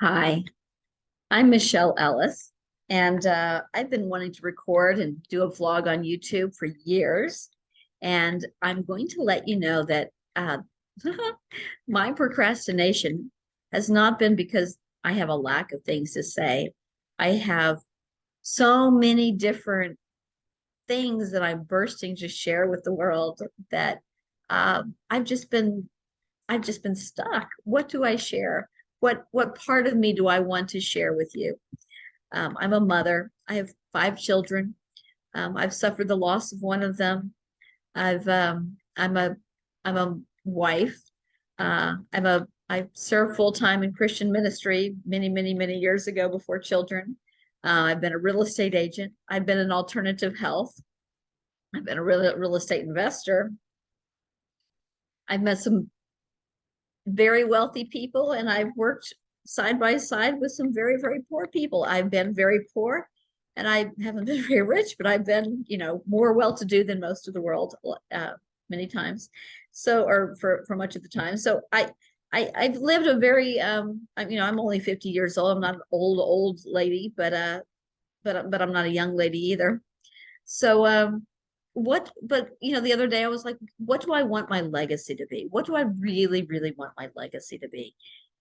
Hi, I'm Michelle Ellis, and I've been wanting to record and do a vlog on YouTube for years. And I'm going to let you know that my procrastination has not been because I have a lack of things to say. I have so many different things that I'm bursting to share with the world that I've just been stuck. What do I share? What part of me do I want to share with you? I'm a mother. I have five children. I've suffered the loss of one of them. I'm a wife. I served full time in Christian ministry many, many, many years ago before children. I've been a real estate agent. I've been in alternative health. I've been a real estate investor. I've met some very wealthy people, and I've worked side by side with some very, very poor people. I've been very poor, and I haven't been very rich, but I've been, more well-to-do than most of the world, many times. So, or for much of the time. So I've lived a very, I'm only 50 years old. I'm not an old lady, but I'm not a young lady either. So, the other day I was like, what do I want my legacy to be? What do I really, really want my legacy to be?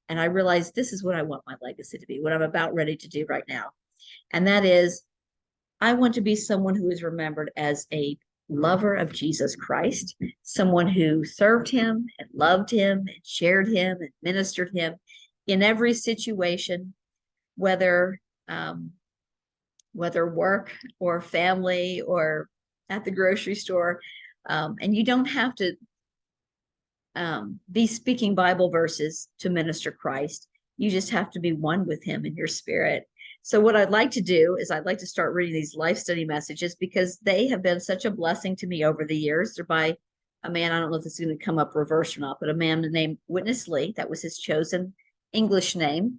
And I realized this is what I want my legacy to be, what I'm about ready to do right now. And that is, I want to be someone who is remembered as a lover of Jesus Christ, someone who served him and loved him and shared him and ministered him in every situation, whether um, whether work or family or at the grocery store. And you don't have to be speaking Bible verses to minister Christ. You just have to be one with him in your spirit. So what I'd like to do is I'd like to start reading these life study messages because they have been such a blessing to me over the years. They're by a man, I don't know if it's going to come up reverse or not, but a man named Witness Lee. That was his chosen English name.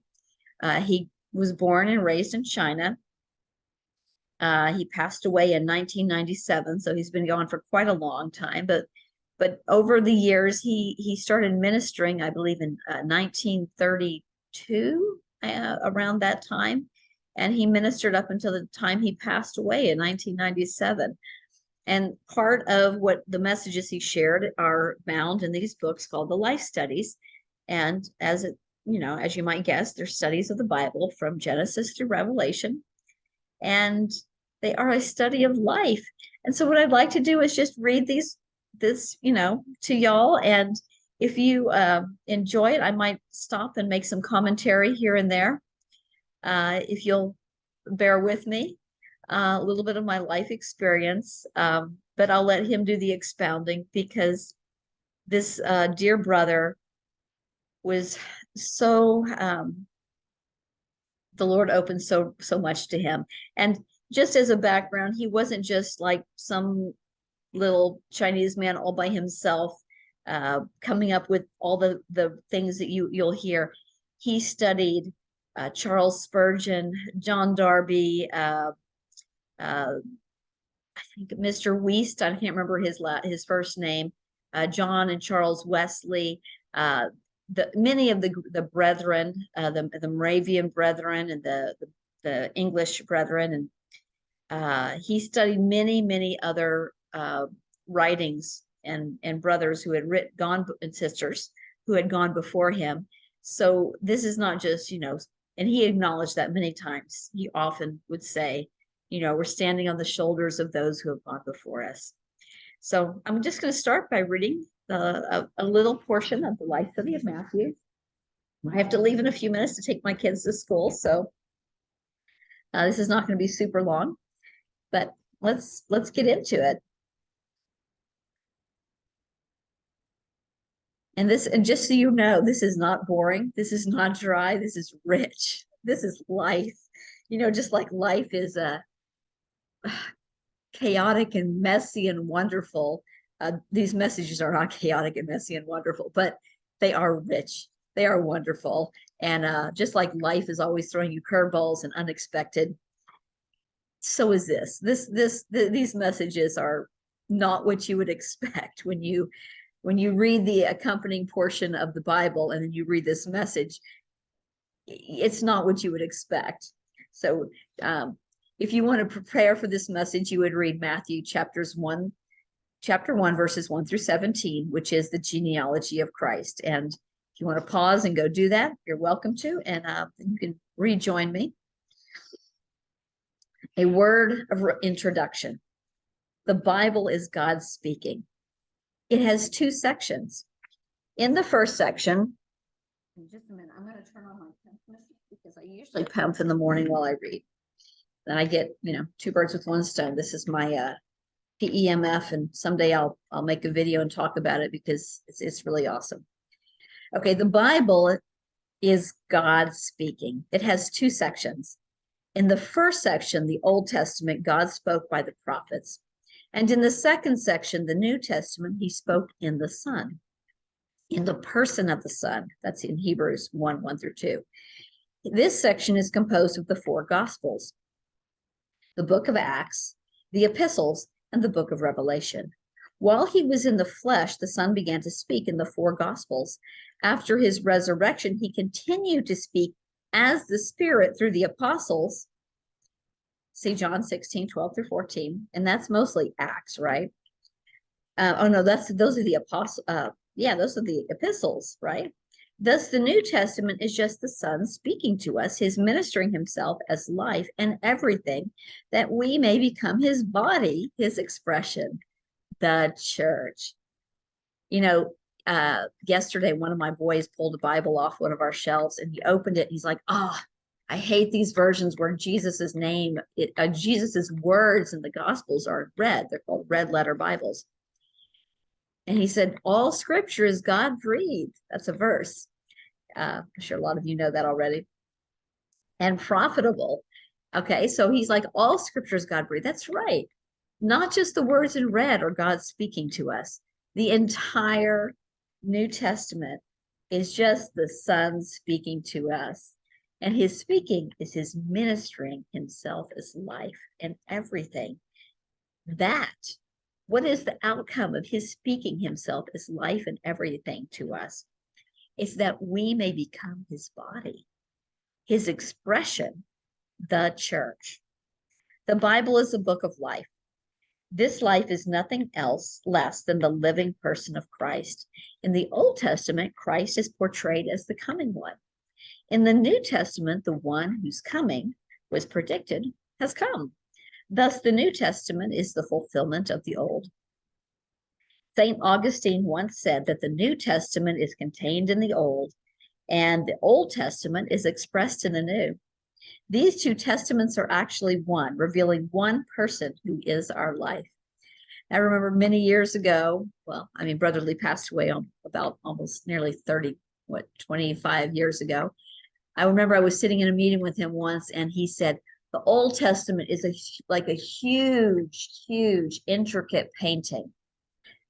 He was born and raised in China. He passed away in 1997, so he's been gone for quite a long time. But over the years, he started ministering, I believe, in 1932, around that time, and he ministered up until the time he passed away in 1997. And part of what the messages he shared are bound in these books called the Life Studies, and as you might guess, they're studies of the Bible from Genesis to Revelation, and they are a study of life. And so what I'd like to do is just read this, to y'all. And if you enjoy it, I might stop and make some commentary here and there. If you'll bear with me, a little bit of my life experience, but I'll let him do the expounding because this dear brother was so the Lord opened so much to him. And just as a background, he wasn't just like some little Chinese man all by himself, coming up with all the things that you'll hear. He studied Charles Spurgeon, John Darby, I think Mr. Wiest. I can't remember his first name. John and Charles Wesley. Many of the brethren, the Moravian brethren, and the English brethren, and he studied many other writings and brothers who had gone, and sisters who had gone before him. So this is not just, and he acknowledged that many times. He often would say, we're standing on the shoulders of those who have gone before us. So I'm just going to start by reading a little portion of the life study of Matthew. I have to leave in a few minutes to take my kids to school, so this is not going to be super long, but let's get into it. And just so you know, this is not boring. This is not dry. This is rich. This is life. Just like life is chaotic and messy and wonderful. These messages are not chaotic and messy and wonderful, but they are rich. They are wonderful. And just like life is always throwing you curveballs and unexpected, so is this. These messages are not what you would expect when you read the accompanying portion of the Bible and then you read this message. it's not what you would expect. So if you want to prepare for this message, you would read Matthew chapter 1, verses 1 through 17, which is the genealogy of Christ. And if you want to pause and go do that, you're welcome to, and you can rejoin me. A word of introduction. The Bible is God speaking. It has two sections. In the first section, in just a minute, I'm going to turn on my pump because I usually pump in the morning while I read. Then I get, two birds with one stone. This is my PEMF, and someday I'll make a video and talk about it because it's really awesome. Okay, the Bible is God speaking. It has two sections. In the first section, the Old Testament, God spoke by the prophets. And in the second section, the New Testament, he spoke in the Son, in the person of the Son. That's in Hebrews 1, 1 through 2. This section is composed of the four Gospels, the book of Acts, the epistles, and the book of Revelation. While he was in the flesh, the Son began to speak in the four Gospels. After his resurrection, he continued to speak as the Spirit through the apostles. See John 16, 12 through 14. And that's mostly Acts, right? Those are the apostles. Those are the epistles, right? Thus, the New Testament is just the Son speaking to us, his ministering himself as life and everything, that we may become his body, his expression, the church. Yesterday, one of my boys pulled a Bible off one of our shelves, and he opened it. And he's like, I hate these versions where Jesus's name, Jesus's words in the Gospels are red. They're called red letter Bibles. And he said, all scripture is God breathed. That's a verse. I'm sure a lot of you know that already. And profitable. Okay, so he's like, all scripture is God breathed. That's right. Not just the words in red are God speaking to us. The entire New Testament is just the Son speaking to us. And his speaking is his ministering himself as life and everything. What is the outcome of his speaking himself as life and everything to us? It's that we may become his body, his expression, the church. The Bible is a book of life. This life is nothing less than the living person of Christ. In the Old Testament, Christ is portrayed as the coming one. In the New Testament, the one whose coming was predicted has come. Thus, the New Testament is the fulfillment of the Old. St. Augustine once said that the New Testament is contained in the Old, and the Old Testament is expressed in the New. These two testaments are actually one, revealing one person who is our life. I remember many years ago, Brother Lee passed away about almost nearly 25 years ago. I remember I was sitting in a meeting with him once, and he said, the Old Testament is like a huge, huge, intricate painting.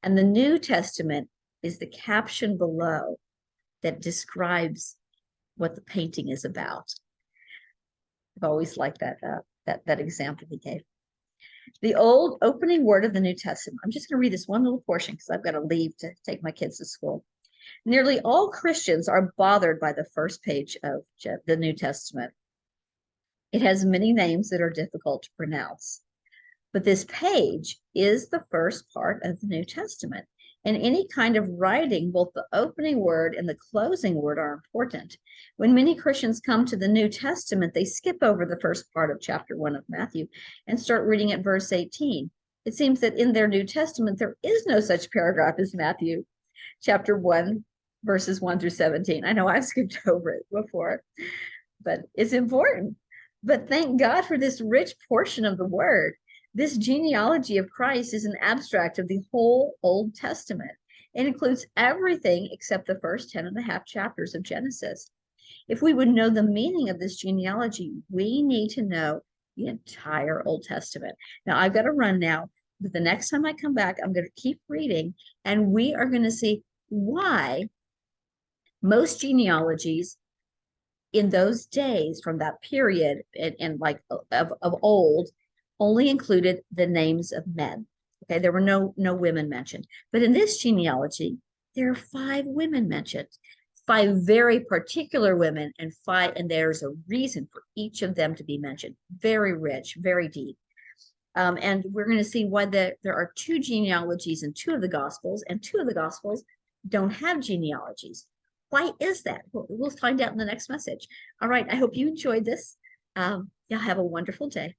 And the New Testament is the caption below that describes what the painting is about. I've always liked that example he gave. The old opening word of the New Testament. I'm just going to read this one little portion because I've got to leave to take my kids to school. Nearly all Christians are bothered by the first page of the New Testament. It has many names that are difficult to pronounce. But this page is the first part of the New Testament. In any kind of writing, both the opening word and the closing word are important. When many Christians come to the New Testament, they skip over the first part of chapter 1 of Matthew and start reading at verse 18. It seems that in their New Testament, there is no such paragraph as Matthew chapter 1, verses 1 through 17. I know I've skipped over it before, but it's important. But thank God for this rich portion of the word. This genealogy of Christ is an abstract of the whole Old Testament. It includes everything except the first 10.5 chapters of Genesis. If we would know the meaning of this genealogy, we need to know the entire Old Testament. Now, I've got to run now, but the next time I come back, I'm going to keep reading, and we are going to see why most genealogies in those days from that period and like of old only included the names of men. Okay, there were no women mentioned. But in this genealogy, there are 5 women mentioned. 5 very particular women, and there's a reason for each of them to be mentioned. Very rich, very deep. And we're going to see why there are 2 genealogies in 2 of the Gospels, and 2 of the Gospels don't have genealogies. Why is that? We'll find out in the next message. All right, I hope you enjoyed this. Y'all have a wonderful day.